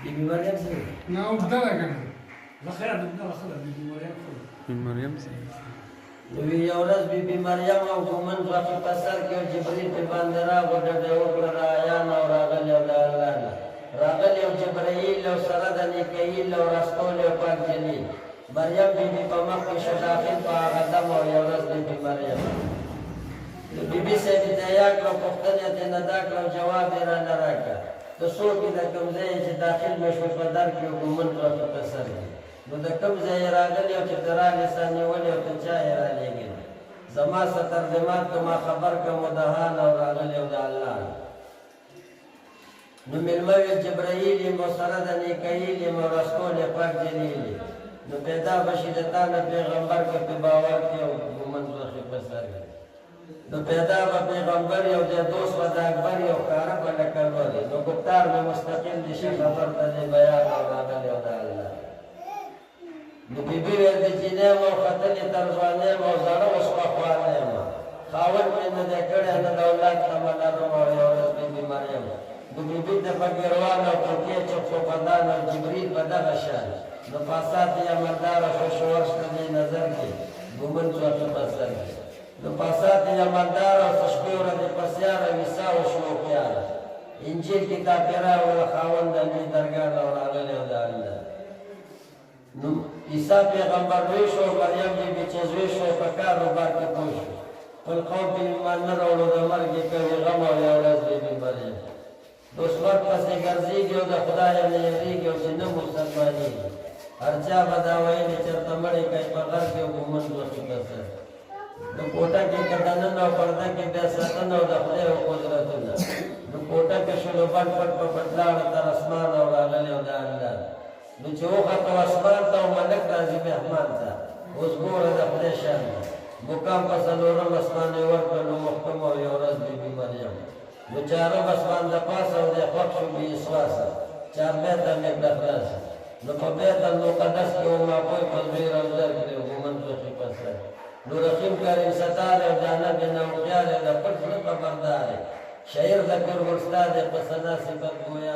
بيبي مريم سي نه اوږده ده که نه لخير بدنا ناخذها بيبي مريم بی مریم سي وی یو ورځ بيبي مریم او ګومن ځکه په سر کې جبريل په باندې راغله د وکړه رايان او راغلی او د الله نه راغلی او جبرائیل او سره د نیکیل او رسول او پاک جلیل مریم بيبي په مخ کې شداخل په قدم او یو ورځ بيبي مریم بيبي سي د یا کړه پښتنه ته نه دا کړه جواب یې را نه راکړه د څوک د کوم ځای چې داخل مشو په در کې ګومن ځکه په سر کې نو د کوم ځای راغلی او چې ترانې سره نیولې او ته چا یې رالېږي زما څه ترجمات کما خبر کم و دهان او راغلی او د الله نو مېلمه ویل جبرائیل یم او سره د نیکیل یم او رسول پاک جلیل یم نو پیدا بشي د تا نه پیغمبر که په باور کې او ګومن ځکه په سر کې نو پیدا به پیغمبر یو د دوست و د اکبر یو ښکاره به لکه لوري نو ګفتار مې مستقل دي شي خبر ته دی بیان او راغلی او د الله نو بیبي ویل د چینه مو ختلې تر ځوانۍ مو زړه اوس پخوانی یم خاوند مې نه دی کړی نه د اولاد تمه لرم او یو ورځ بیبي مریم د بیبي د فقیروان او ټوکې چپ چوپندان او جبریل په دغه شان نو پاسات یې مرداره خوشورش ته دې نظر کې ګومن څوکې په سر کې نو پاسات یې مرداره خوشبو ورځې پسیاره ویسا او شوقیاره انجیل کتاب یې راوړه خاوند د امین درګاه او راغلی او د الله نو عیسی پیغمبر وی شو مریم بیبي چې زوی شو په کار روبار کې پوه شو خپل قوم په ایمان نه راوړو د مرګ یې کوي غم او یو ورځ بیبي مریم دشمن پسې ګرځېږي او د خدای نه یېرېږي او چې نه مسلمانېږي هر چا به دا ویلي چېرته مړی کوي په غر کې او ګومن دوښي په سر د کوټه کې که دننه او پرده کې بیا ساتنه او د خدای او قدرتونه د کوټه کې شلو بند پټ په پټ لاړه تر اسمان او راغلی او د الله نو چې وخته اسمان ته او ملک راځي مهمان ته اوس ګوره د خدای شان مقام په څلورم اسمان یې ورکړه نو محکم او یو ورځ بیبي مریم نو چهارم اسمان د پاسه او دی خوښ شو بې اسواسه چار بیت هم یې کړه خلاصه نو په بیت المقدس کې وماپوی په زوی روزر کړې ګومن ځوښي په سر نو رحیم کریم ستار او جانب یې نوښیار یې د پټ زړه خبردار یې شعر ذکر ورستا دی په ثنا صفت ګویا